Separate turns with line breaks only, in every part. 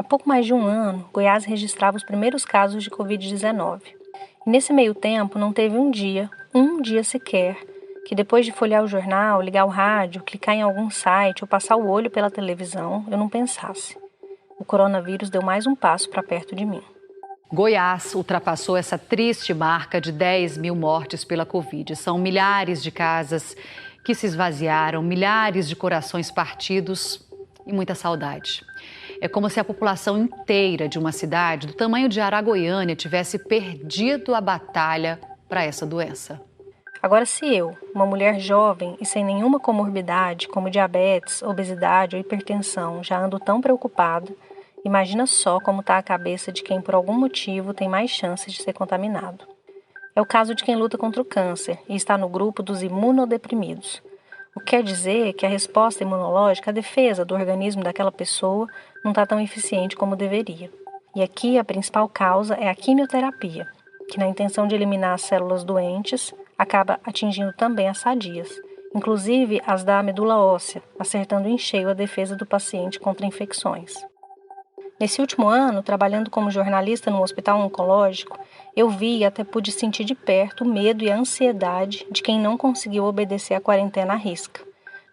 pouco mais de um ano, Goiás registrava os primeiros casos de Covid-19. E nesse meio tempo não teve um dia sequer, que depois de folhear o jornal, ligar o rádio, clicar em algum site ou passar o olho pela televisão, eu não pensasse: o coronavírus deu mais um passo para perto de mim.
Goiás ultrapassou essa triste marca de 10 mil mortes pela Covid. São milhares de casas que se esvaziaram, milhares de corações partidos e muita saudade. É como se a população inteira de uma cidade do tamanho de Araguaiânia tivesse perdido a batalha para essa doença.
Agora, se eu, uma mulher jovem e sem nenhuma comorbidade, como diabetes, obesidade ou hipertensão, já ando tão preocupada, imagina só como está a cabeça de quem por algum motivo tem mais chances de ser contaminado. É o caso de quem luta contra o câncer e está no grupo dos imunodeprimidos. O que quer dizer que a resposta imunológica, a defesa do organismo daquela pessoa, não está tão eficiente como deveria. E aqui a principal causa é a quimioterapia, que na intenção de eliminar as células doentes, acaba atingindo também as sadias, inclusive as da medula óssea, acertando em cheio a defesa do paciente contra infecções. Nesse último ano, trabalhando como jornalista no hospital oncológico, eu vi e até pude sentir de perto o medo e a ansiedade de quem não conseguiu obedecer à quarentena à risca.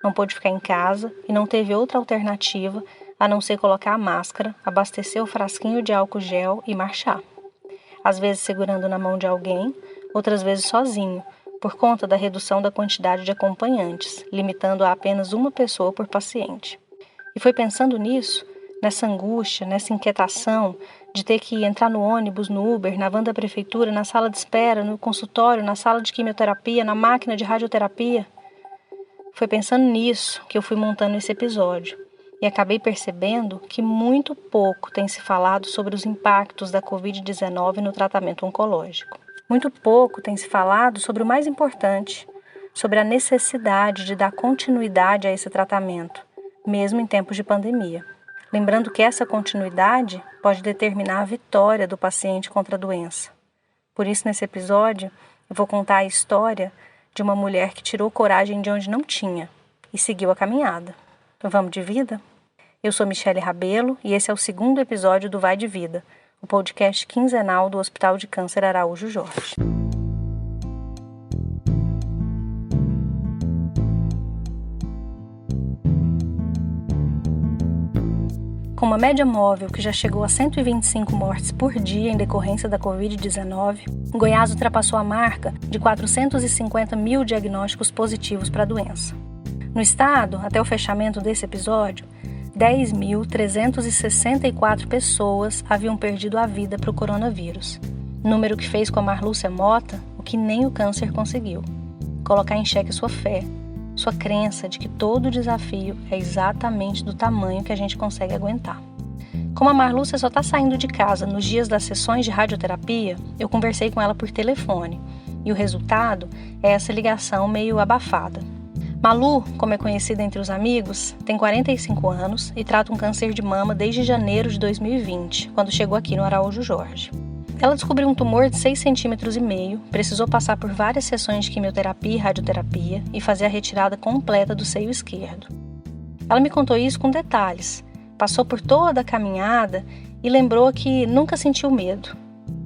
Não pôde ficar em casa e não teve outra alternativa a não ser colocar a máscara, abastecer o frasquinho de álcool gel e marchar. Às vezes segurando na mão de alguém, outras vezes sozinho, por conta da redução da quantidade de acompanhantes, limitando a apenas uma pessoa por paciente. E foi pensando nisso, nessa angústia, nessa inquietação de ter que entrar no ônibus, no Uber, na van da prefeitura, na sala de espera, no consultório, na sala de quimioterapia, na máquina de radioterapia. Foi pensando nisso que eu fui montando esse episódio e acabei percebendo que muito pouco tem se falado sobre os impactos da Covid-19 no tratamento oncológico. Muito pouco tem se falado sobre o mais importante, sobre a necessidade de dar continuidade a esse tratamento, mesmo em tempos de pandemia. Lembrando que essa continuidade pode determinar a vitória do paciente contra a doença. Por isso, nesse episódio, eu vou contar a história de uma mulher que tirou coragem de onde não tinha e seguiu a caminhada. Vamos de vida? Eu sou Michele Rabelo e esse é o segundo episódio do Vai de Vida, o podcast quinzenal do Hospital de Câncer Araújo Jorge. Com uma média móvel que já chegou a 125 mortes por dia em decorrência da Covid-19, Goiás ultrapassou a marca de 450 mil diagnósticos positivos para a doença. No estado, até o fechamento desse episódio, 10.364 pessoas haviam perdido a vida para o coronavírus, número que fez com a Marlúcia Mota o que nem o câncer conseguiu: colocar em xeque sua fé, sua crença de que todo desafio é exatamente do tamanho que a gente consegue aguentar. Como a Marlúcia só está saindo de casa nos dias das sessões de radioterapia, eu conversei com ela por telefone e o resultado é essa ligação meio abafada. Malu, como é conhecida entre os amigos, tem 45 anos e trata um câncer de mama desde janeiro de 2020, quando chegou aqui no Araújo Jorge. Ela descobriu um tumor de 6,5 cm, precisou passar por várias sessões de quimioterapia e radioterapia e fazer a retirada completa do seio esquerdo. Ela me contou isso com detalhes, passou por toda a caminhada e lembrou que nunca sentiu medo.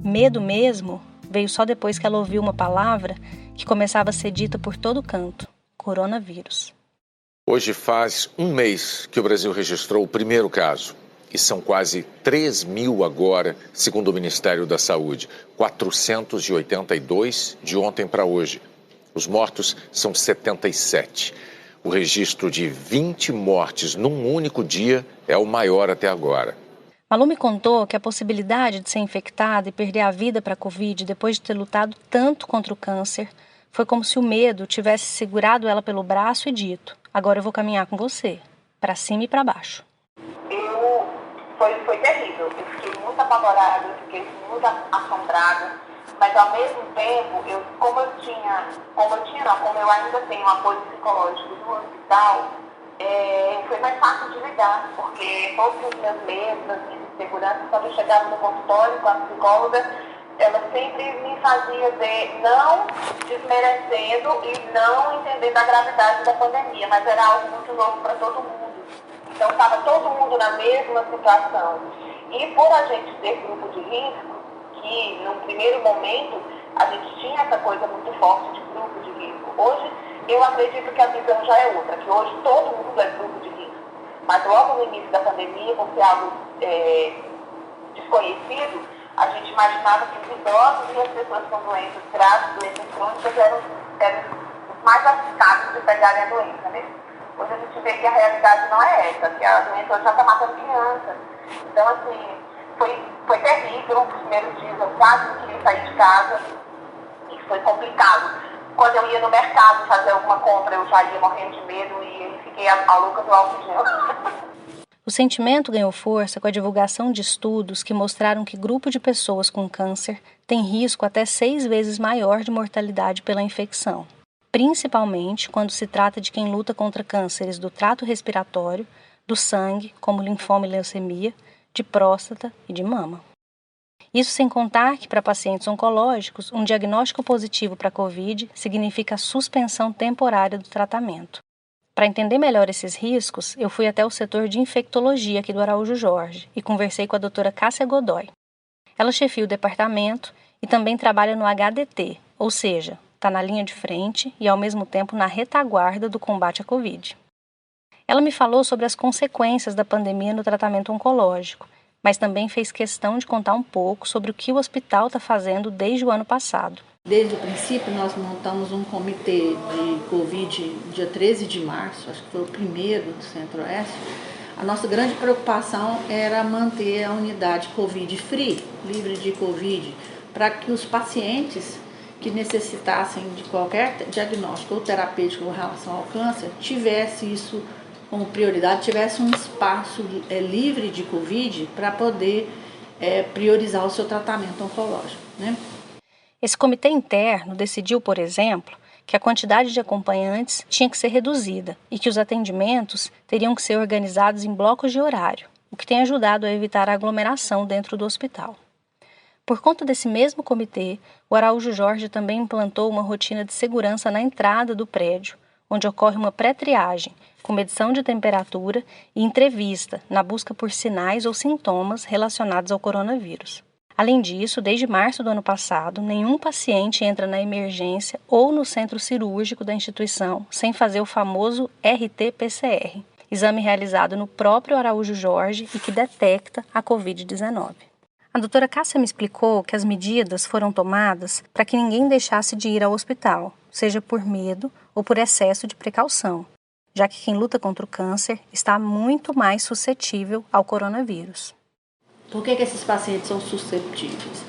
Medo mesmo veio só depois que ela ouviu uma palavra que começava a ser dita por todo canto: coronavírus.
Hoje faz um mês que o Brasil registrou o primeiro caso. E são quase 3 mil agora, segundo o Ministério da Saúde. 482 de ontem para hoje. Os mortos são 77. O registro de 20 mortes num único dia é o maior até agora.
Malu me contou que a possibilidade de ser infectada e perder a vida para a Covid depois de ter lutado tanto contra o câncer foi como se o medo tivesse segurado ela pelo braço e dito: agora eu vou caminhar com você, para cima e para baixo.
Foi terrível. Eu fiquei muito apavorada, eu fiquei muito assombrada, mas ao mesmo tempo, como eu ainda tenho um apoio psicológico no hospital, foi mais fácil de lidar, porque todos os meus medos, as minhas inseguranças, quando eu chegava no consultório com a psicóloga, ela sempre me fazia ver, não desmerecendo e não entendendo a gravidade da pandemia, mas era algo muito novo para todo mundo. Então estava todo mundo na mesma situação. E por a gente ter grupo de risco, que num primeiro momento a gente tinha essa coisa muito forte de grupo de risco. Hoje eu acredito que a visão já é outra, que hoje todo mundo é grupo de risco. Mas logo no início da pandemia, por ser algo desconhecido, a gente imaginava que os idosos e as pessoas com doenças graves, doenças crônicas, eram os mais arriscados de pegarem a doença, né? Hoje a gente vê que a realidade não é essa, que a doença hoje já está matando crianças. Então, assim, foi terrível. Nos primeiros dias eu quase não queria sair de casa e foi complicado. Quando eu ia no mercado fazer alguma compra, eu já ia morrendo de medo e fiquei a louca do álcool gel.
O sentimento ganhou força com a divulgação de estudos que mostraram que grupo de pessoas com câncer tem risco até 6 vezes maior de mortalidade pela infecção, principalmente quando se trata de quem luta contra cânceres do trato respiratório, do sangue, como linfoma e leucemia, de próstata e de mama. Isso sem contar que, para pacientes oncológicos, um diagnóstico positivo para a COVID significa a suspensão temporária do tratamento. Para entender melhor esses riscos, eu fui até o setor de infectologia aqui do Araújo Jorge e conversei com a doutora Cássia Godoy. Ela chefia o departamento e também trabalha no HDT, ou seja, está na linha de frente e ao mesmo tempo na retaguarda do combate à Covid. Ela me falou sobre as consequências da pandemia no tratamento oncológico, mas também fez questão de contar um pouco sobre o que o hospital está fazendo desde o ano passado.
Desde o princípio, nós montamos um comitê de Covid dia 13 de março, acho que foi o primeiro do Centro-Oeste. A nossa grande preocupação era manter a unidade Covid-free, livre de Covid, para que os pacientes que necessitassem de qualquer diagnóstico ou terapêutico com relação ao câncer tivesse isso como prioridade, tivesse um espaço livre de Covid para poder priorizar o seu tratamento oncológico, né?
Esse comitê interno decidiu, por exemplo, que a quantidade de acompanhantes tinha que ser reduzida e que os atendimentos teriam que ser organizados em blocos de horário, o que tem ajudado a evitar a aglomeração dentro do hospital. Por conta desse mesmo comitê, o Araújo Jorge também implantou uma rotina de segurança na entrada do prédio, onde ocorre uma pré-triagem, com medição de temperatura e entrevista na busca por sinais ou sintomas relacionados ao coronavírus. Além disso, desde março do ano passado, nenhum paciente entra na emergência ou no centro cirúrgico da instituição sem fazer o famoso RT-PCR, exame realizado no próprio Araújo Jorge e que detecta a Covid-19. A doutora Cássia me explicou que as medidas foram tomadas para que ninguém deixasse de ir ao hospital, seja por medo ou por excesso de precaução, já que quem luta contra o câncer está muito mais suscetível ao coronavírus.
Por que esses pacientes são susceptíveis?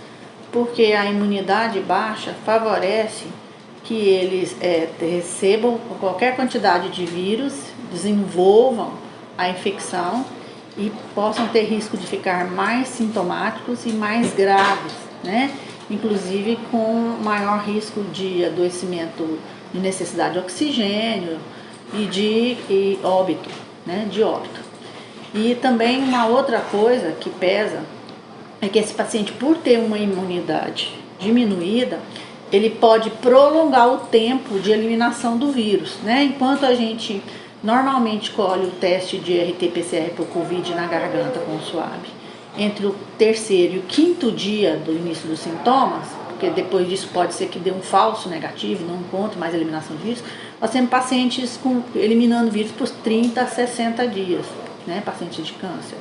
Porque a imunidade baixa favorece que eles recebam qualquer quantidade de vírus, desenvolvam a infecção e possam ter risco de ficar mais sintomáticos e mais graves, né? Inclusive com maior risco de adoecimento, de necessidade de oxigênio e de óbito, né? De óbito. E também uma outra coisa que pesa é que esse paciente, por ter uma imunidade diminuída, ele pode prolongar o tempo de eliminação do vírus, né? Enquanto a gente normalmente colhe o teste de RT-PCR por Covid na garganta com suave, entre o 3º e o 5º dia do início dos sintomas, porque depois disso pode ser que dê um falso negativo, não encontre mais eliminação de vírus, nós temos pacientes eliminando vírus por 30 a 60 dias. Né, pacientes de câncer,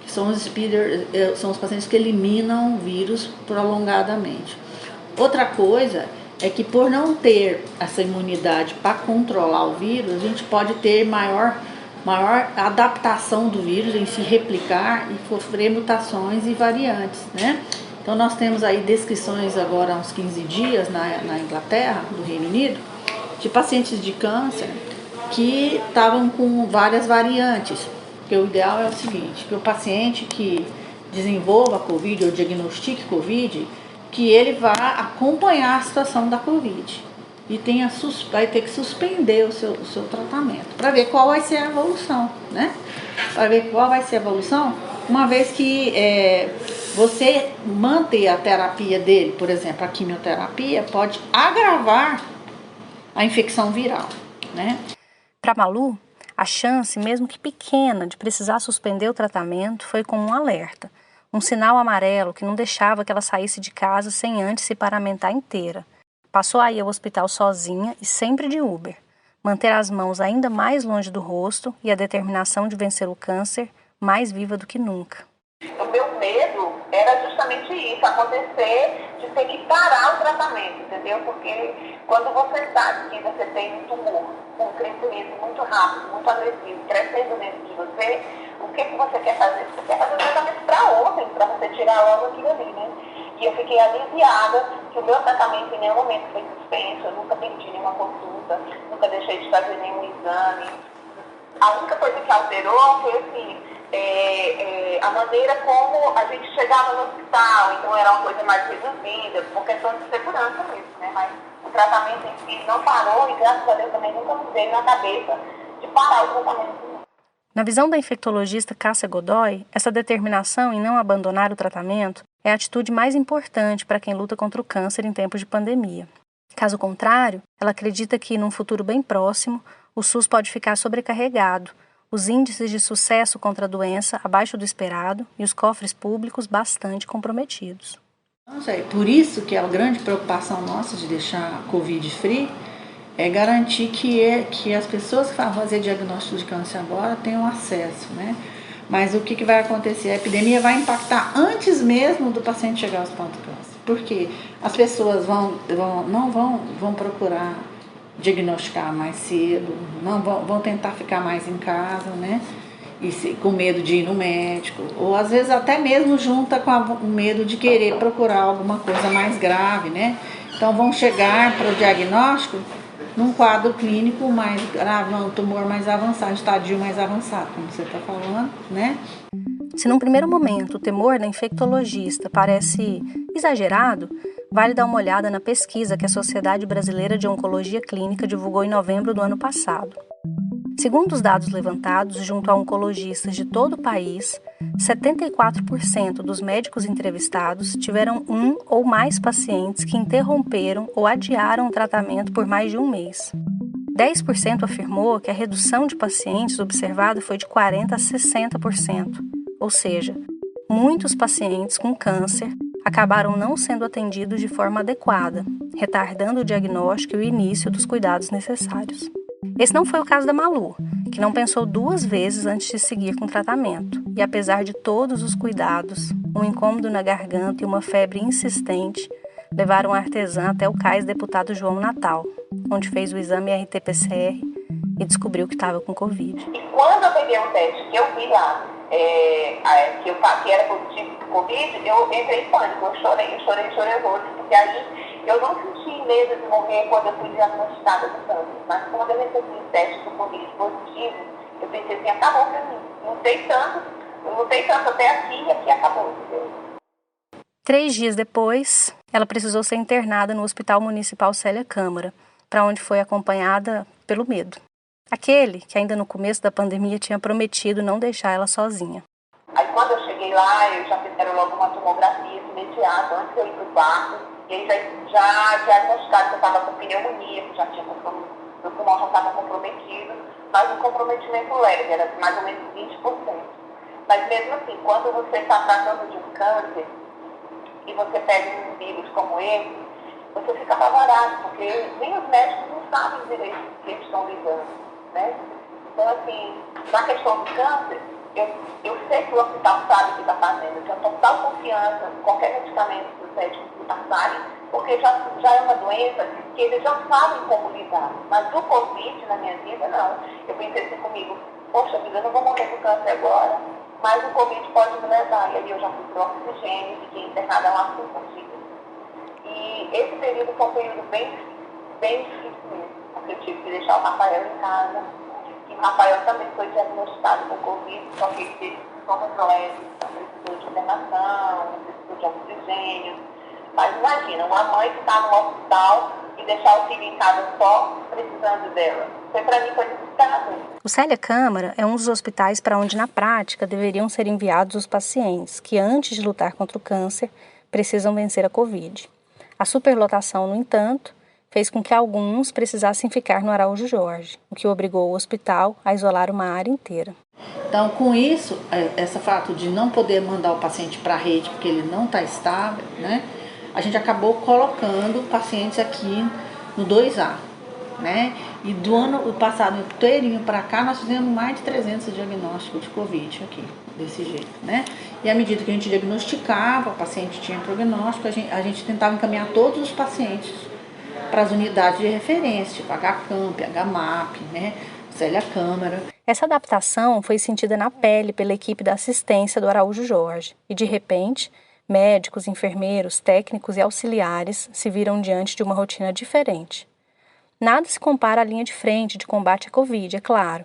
que são os pacientes que eliminam vírus prolongadamente. Outra coisa é que por não ter essa imunidade para controlar o vírus, a gente pode ter maior adaptação do vírus em se replicar e sofrer mutações e variantes, né? Então nós temos aí descrições agora há uns 15 dias na Inglaterra, no Reino Unido, de pacientes de câncer que estavam com várias variantes. Porque o ideal é o seguinte, que o paciente que desenvolva Covid ou diagnostique Covid, que ele vá acompanhar a situação da Covid e vai ter que suspender o seu tratamento para ver qual vai ser a evolução, né? Para ver qual vai ser a evolução, uma vez que você manter a terapia dele, por exemplo, a quimioterapia, pode agravar a infecção viral, né?
Para Malu, a chance, mesmo que pequena, de precisar suspender o tratamento foi como um alerta. Um sinal amarelo que não deixava que ela saísse de casa sem antes se paramentar inteira. Passou a ir ao hospital sozinha e sempre de Uber. Manter as mãos ainda mais longe do rosto e a determinação de vencer o câncer mais viva do que nunca.
O meu medo era justamente isso, acontecer de ter que parar o tratamento, entendeu? Porque quando você sabe que você tem um tumor com um crescimento muito rápido, muito agressivo, crescendo dentro de você, o que você quer fazer? Você quer fazer o tratamento para ontem, para você tirar logo aquilo ali, né? E eu fiquei aliviada que o meu tratamento em nenhum momento foi suspenso, eu nunca perdi nenhuma consulta, nunca deixei de fazer nenhum exame. A única coisa que alterou foi assim, a maneira como a gente chegava no hospital, então era uma coisa mais reduzida, por questão de segurança mesmo, né? Mas o tratamento em si não parou e graças a Deus também nunca me veio na cabeça de parar o tratamento.
Na visão da infectologista Cássia Godoy, essa determinação em não abandonar o tratamento é a atitude mais importante para quem luta contra o câncer em tempos de pandemia. Caso contrário, ela acredita que, num futuro bem próximo, o SUS pode ficar sobrecarregado, os índices de sucesso contra a doença abaixo do esperado e os cofres públicos bastante comprometidos.
Por isso que a grande preocupação nossa de deixar a Covid free é garantir que as pessoas que vão fazer diagnóstico de câncer agora tenham acesso, né? Mas o que vai acontecer? A epidemia vai impactar antes mesmo do paciente chegar ao hospital do câncer. Porque as pessoas não vão procurar diagnosticar mais cedo, não vão tentar ficar mais em casa, né? Com medo de ir no médico, ou às vezes até mesmo junta com o medo de querer procurar alguma coisa mais grave, né? Então vão chegar para o diagnóstico num quadro clínico mais grave, um tumor mais avançado, estadio mais avançado, como você está falando, né?
Se num primeiro momento o temor da infectologista parece exagerado, vale dar uma olhada na pesquisa que a Sociedade Brasileira de Oncologia Clínica divulgou em novembro do ano passado. Segundo os dados levantados junto a oncologistas de todo o país, 74% dos médicos entrevistados tiveram um ou mais pacientes que interromperam ou adiaram o tratamento por mais de um mês. 10% afirmou que a redução de pacientes observada foi de 40% a 60%, ou seja, muitos pacientes com câncer acabaram não sendo atendidos de forma adequada, retardando o diagnóstico e o início dos cuidados necessários. Esse não foi o caso da Malu, que não pensou duas vezes antes de seguir com o tratamento, e apesar de todos os cuidados, um incômodo na garganta e uma febre insistente levaram a artesã até o CAIS Deputado João Natal, onde fez o exame RT-PCR e descobriu que estava com Covid.
E quando eu peguei o teste que eu vi lá, que era positivo de Covid, eu entrei em pânico, eu chorei horrores, porque aí eu não senti medo de morrer quando eu fui diagnosticada com câncer, mas quando eu recebi o teste do Covid positivo, eu pensei assim, acabou pra mim. Eu lutei tanto até aqui e aqui acabou. Entendeu?
3 dias depois, ela precisou ser internada no Hospital Municipal Célia Câmara, para onde foi acompanhada pelo medo. Aquele que ainda no começo da pandemia tinha prometido não deixar ela sozinha.
Aí quando eu cheguei lá, eu já fizeram logo uma tomografia imediata, antes de eu ir para o quarto, e aí já diagnosticaram que eu estava com pneumonia, que meu pulmão já estava comprometido, mas um comprometimento leve, era mais ou menos 20%. Mas mesmo assim, quando você está tratando de um câncer, e você pega um vírus como esse, você fica apavorado, porque nem os médicos não sabem direito do que eles estão lidando, né? Então, assim, na questão do câncer, eu sei que o hospital sabe o que está fazendo, eu tenho total confiança em qualquer medicamento que os médicos me passarem, porque já é uma doença que eles já sabem como lidar. Mas o Covid, na minha vida, não. Eu pensei assim comigo, poxa vida, eu não vou morrer do câncer agora, mas o Covid pode me levar. E aí eu já fui para o oxigênio, fiquei internada lá 5 dias. E esse período foi um período bem difícil mesmo, porque eu tive que deixar o Rafael em casa. E o Rafael também foi diagnosticado com Covid, só que ele teve sintomas leves, então precisou de internação, precisou de oxigênio. Mas imagina, uma mãe que está no hospital e deixar o filho em casa só precisando dela. Para mim foi desesperador.
O Célia Câmara é um dos hospitais para onde, na prática, deveriam ser enviados os pacientes que, antes de lutar contra o câncer, precisam vencer a Covid. A superlotação, no entanto, fez com que alguns precisassem ficar no Araújo Jorge, o que obrigou o hospital a isolar uma área inteira.
Então, com isso, esse fato de não poder mandar o paciente para a rede porque ele não está estável, né? A gente acabou colocando pacientes aqui no 2A, né? E do ano passado inteirinho para cá, nós fizemos mais de 300 diagnósticos de Covid aqui, desse jeito, né? E à medida que a gente diagnosticava, o paciente tinha prognóstico, a gente tentava encaminhar todos os pacientes para as unidades de referência, tipo HCamp, HMAP, né? Célia Câmara.
Essa adaptação foi sentida na pele pela equipe da assistência do Araújo Jorge. E, de repente, médicos, enfermeiros, técnicos e auxiliares se viram diante de uma rotina diferente. Nada se compara à linha de frente de combate à Covid, é claro.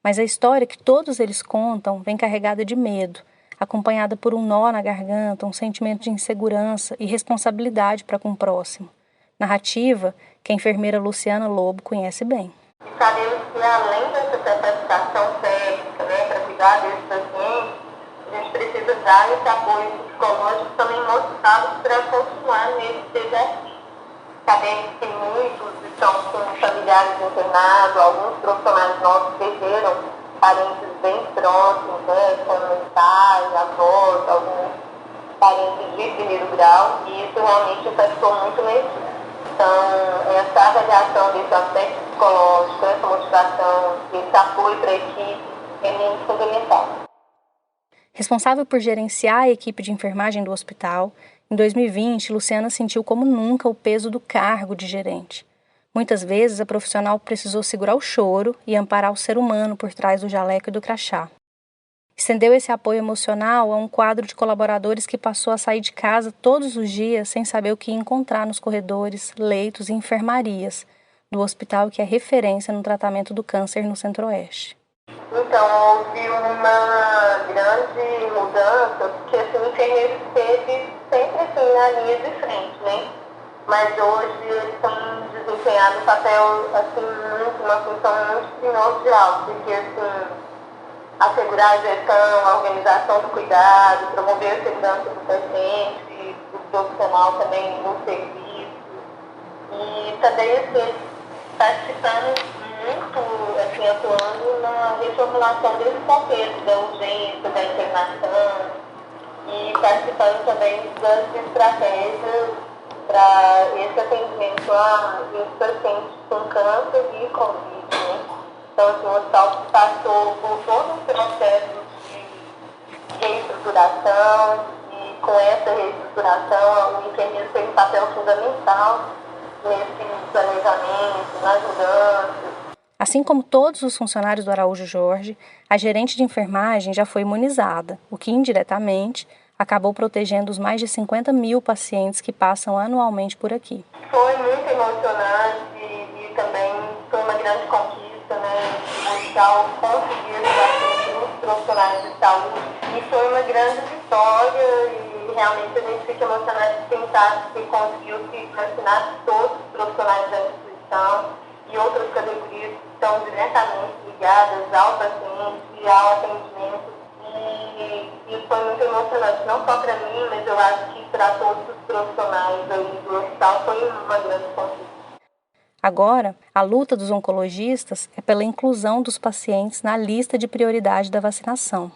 Mas a história que todos eles contam vem carregada de medo, acompanhada por um nó na garganta, um sentimento de insegurança e responsabilidade para com o próximo. Narrativa que a enfermeira Luciana Lobo conhece bem.
Sabemos que além dessa capacitação técnica, né, para cuidar desses pacientes, a gente precisa dar esse apoio psicológico também mostrado para continuar nesse exercício. Sabemos que muitos estão com familiares internados, alguns profissionais nossos perderam parentes bem próximos, né, como pais, avós, alguns parentes de primeiro grau, e isso realmente impactou muito na equipe. Então, essa avaliação desse aspecto psicológico, essa motivação, esse apoio para a equipe é muito fundamental.
Responsável por gerenciar a equipe de enfermagem do hospital, em 2020, Luciana sentiu como nunca o peso do cargo de gerente. Muitas vezes, a profissional precisou segurar o choro e amparar o ser humano por trás do jaleco e do crachá. Estendeu esse apoio emocional a um quadro de colaboradores que passou a sair de casa todos os dias sem saber o que encontrar nos corredores, leitos e enfermarias do hospital que é referência no tratamento do câncer no Centro-Oeste.
Então, houve uma grande mudança, porque assim, o enfermeiro esteve sempre assim, na linha de frente, né? Mas hoje eles têm desempenhado um papel, assim, uma função muito primordial, porque assim, assegurar a gestão, a organização do cuidado, promover a segurança do paciente, do profissional também no serviço. E também, assim, participando muito, assim, atuando na reformulação desse contexto da urgência, da internação e participando também das estratégias para esse atendimento a pacientes com câncer e Covid, né? Então, assim, o hospital passou por todo um processo de reestruturação e com essa reestruturação o enfermeiro teve um papel fundamental nesse planejamento, nas mudanças.
Assim como todos os funcionários do Araújo Jorge, a gerente de enfermagem já foi imunizada, o que indiretamente acabou protegendo os mais de 50 mil pacientes que passam anualmente por aqui.
Foi muito emocionante e também foi uma grande conquista, né? O hospital conseguir ajudar os profissionais de saúde e foi uma grande vitória e realmente a gente fica emocionado de pensar que conseguiu se vacinar todos os profissionais da instituição e outras categorias que estão diretamente ligadas ao paciente e ao atendimento. E isso foi muito emocionante, não só para mim, mas eu acho que para todos os profissionais aí do hospital foi uma grande conquista.
Agora, a luta dos oncologistas é pela inclusão dos pacientes na lista de prioridade da vacinação.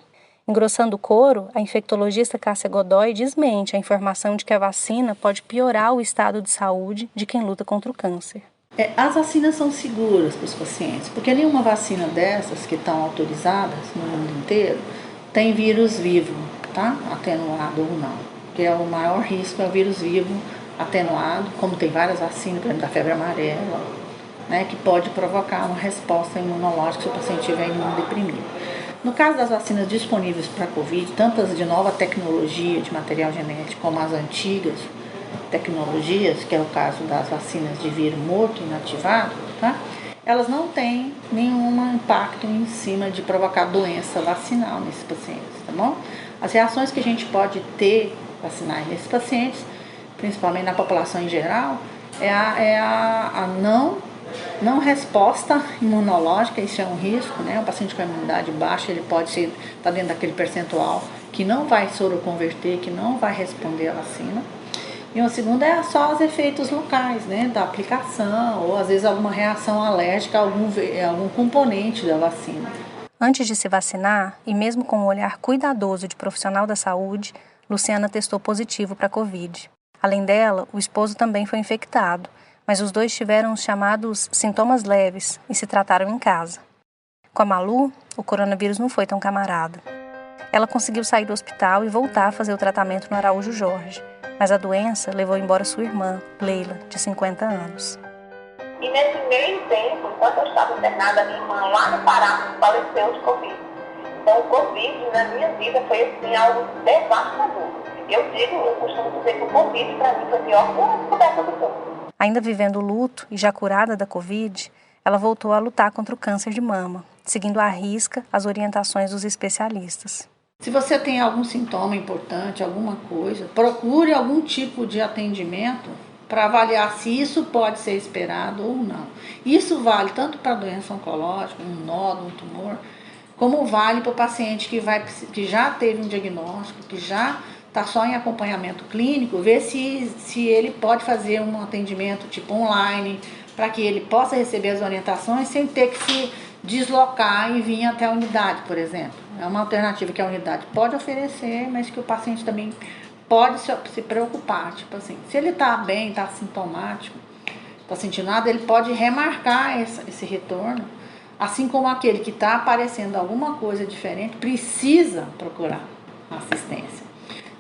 Engrossando o coro, a infectologista Cássia Godoy desmente a informação de que a vacina pode piorar o estado de saúde de quem luta contra o câncer.
As vacinas são seguras para os pacientes, porque nenhuma vacina dessas que estão autorizadas no mundo inteiro tem vírus vivo, tá? Atenuado ou não. Porque o maior risco é o vírus vivo atenuado, como tem várias vacinas, por exemplo, da febre amarela, né, que pode provocar uma resposta imunológica se o paciente estiver imunodeprimido. No caso das vacinas disponíveis para a Covid, tanto as de nova tecnologia de material genético como as antigas tecnologias, que é o caso das vacinas de vírus morto inativado, tá? Elas não têm nenhum impacto em cima de provocar doença vacinal nesses pacientes, tá bom? As reações que a gente pode ter vacinais nesses pacientes, principalmente na população em geral, é a não resposta imunológica. Isso é um risco, né? O paciente com a imunidade baixa, ele pode estar dentro daquele percentual que não vai soroconverter, que não vai responder à vacina. E uma segunda é só os efeitos locais, né, da aplicação, ou às vezes alguma reação alérgica a algum componente da vacina.
Antes de se vacinar, e mesmo com um olhar cuidadoso de profissional da saúde, Luciana testou positivo para a Covid. Além dela, o esposo também foi infectado, mas os dois tiveram os chamados sintomas leves e se trataram em casa. Com a Malu, o coronavírus não foi tão camarada. Ela conseguiu sair do hospital e voltar a fazer o tratamento no Araújo Jorge, mas a doença levou embora sua irmã, Leila, de 50 anos.
E nesse meio tempo, enquanto eu estava internada, minha irmã lá no Pará faleceu de Covid. Então o Covid na minha vida foi assim, algo devastador. Eu costumo dizer que o Covid para mim foi pior que a descoberta do corpo.
Ainda vivendo o luto e já curada da Covid, ela voltou a lutar contra o câncer de mama, seguindo à risca as orientações dos especialistas.
Se você tem algum sintoma importante, alguma coisa, procure algum tipo de atendimento para avaliar se isso pode ser esperado ou não. Isso vale tanto para a doença oncológica, um nódulo, um tumor, como vale para o paciente que já teve um diagnóstico, que já está só em acompanhamento clínico, ver se ele pode fazer um atendimento tipo online, para que ele possa receber as orientações sem ter que se deslocar e vir até a unidade, por exemplo. É uma alternativa que a unidade pode oferecer, mas que o paciente também pode se preocupar. Tipo assim, se ele está bem, está sintomático, está sentindo nada, ele pode remarcar esse retorno, assim como aquele que está aparecendo alguma coisa diferente, precisa procurar assistência.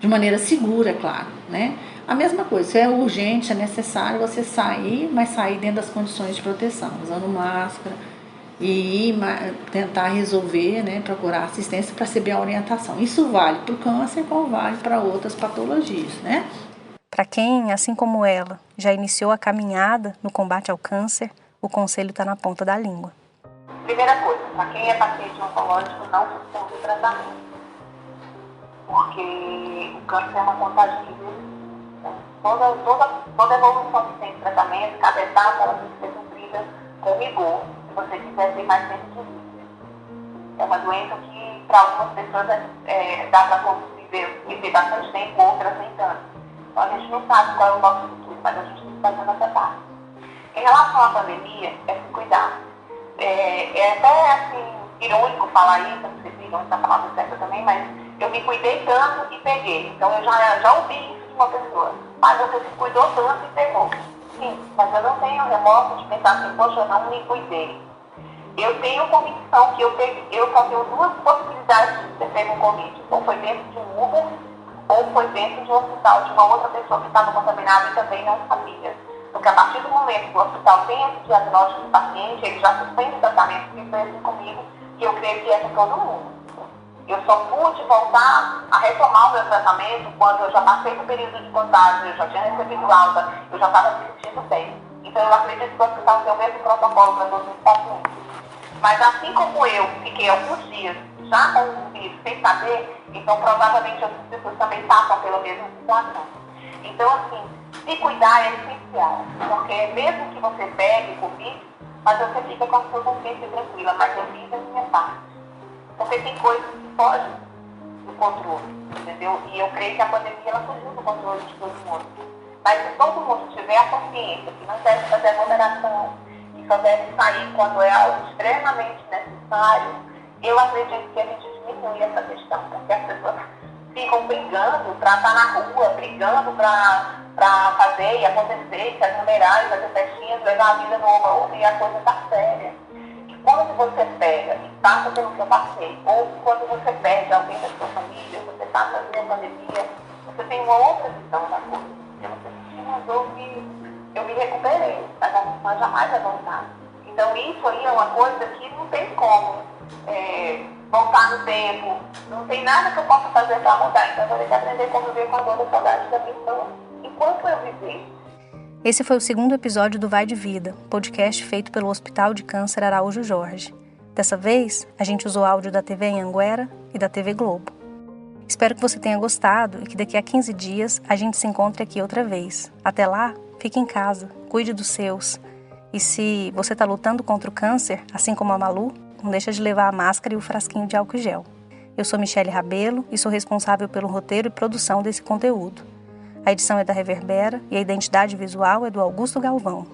De maneira segura, é claro, né? A mesma coisa, se é urgente, é necessário você sair, mas sair dentro das condições de proteção, usando máscara, e tentar resolver, né, procurar assistência para receber a orientação. Isso vale para o câncer como vale para outras patologias, né?
Para quem, assim como ela, já iniciou a caminhada no combate ao câncer, o conselho está na ponta da língua.
Primeira coisa, para quem é paciente oncológico, não suspende o tratamento, porque o câncer é uma contagem que toda evolução que tem de tratamento, cada etapa ela tem que ser cumprida com rigor, se você quiser ter mais tempo de vida. É uma doença que, para algumas pessoas, dá para viver bastante tempo, outras nem tanto. Então, a gente não sabe qual é o nosso futuro, mas a gente tem que fazer nossa parte. Em relação à pandemia, é se cuidar. É até, assim, irônico falar isso, não sei se irônico a palavra certa também, mas eu me cuidei tanto e peguei. Então, eu já ouvi isso de uma pessoa. Mas você se cuidou tanto e pegou. Sim, mas eu não tenho remorso de pensar assim, poxa, eu não me cuidei. Eu tenho convicção que eu só tenho duas possibilidades de ter pego um Covid. Ou foi dentro de um Uber, ou foi dentro de um hospital de uma outra pessoa que estava contaminada e também não sabia. Porque a partir do momento que o hospital tem esse diagnóstico do paciente, ele já suspende o tratamento, que foi assim comigo, que eu creio que é com todo mundo. Eu só pude voltar a retomar o meu tratamento quando eu já passei do período de contágio, eu já tinha recebido alta, eu já estava me sentindo bem. Então eu acredito que o hospital tem o mesmo protocolo para todos os pacientes. Mas assim como eu fiquei alguns dias já com o vírus sem saber, então provavelmente outras pessoas também passam pela mesma situação. Então assim, se cuidar é essencial, porque mesmo que você pegue Covid, mas você fica com a sua consciência tranquila, mas eu fiz a minha parte. Porque tem coisas que fogem do controle, entendeu? E eu creio que a pandemia ela fugiu do controle de todo mundo. Mas se todo mundo tiver a consciência que não deve fazer aglomeração, que só deve sair quando é algo extremamente necessário, eu acredito que a gente diminui essa questão, porque as pessoas ficam brigando para estar na rua, brigando para fazer e acontecer, se aglomerar, fazer festinhas, levar a vida no oba-oba e a coisa está séria. Quando você pega e passa pelo que eu passei, ou quando você perde alguém da sua família, você passa pela pandemia, você tem uma outra visão da coisa. Você sentiu dor que eu me recuperei, mas jamais vai voltar. Então isso aí é uma coisa que não tem como voltar no tempo, não tem nada que eu possa fazer para mudar. Então eu vou ter que aprender a conviver com a dor da saudade da pessoa enquanto eu viver.
Esse foi o segundo episódio do Vai de Vida, podcast feito pelo Hospital de Câncer Araújo Jorge. Dessa vez, a gente usou áudio da TV Anhanguera e da TV Globo. Espero que você tenha gostado e que daqui a 15 dias a gente se encontre aqui outra vez. Até lá, fique em casa, cuide dos seus. E se você está lutando contra o câncer, assim como a Malu, não deixa de levar a máscara e o frasquinho de álcool gel. Eu sou Michele Rabelo e sou responsável pelo roteiro e produção desse conteúdo. A edição é da Reverbera e a identidade visual é do Augusto Galvão.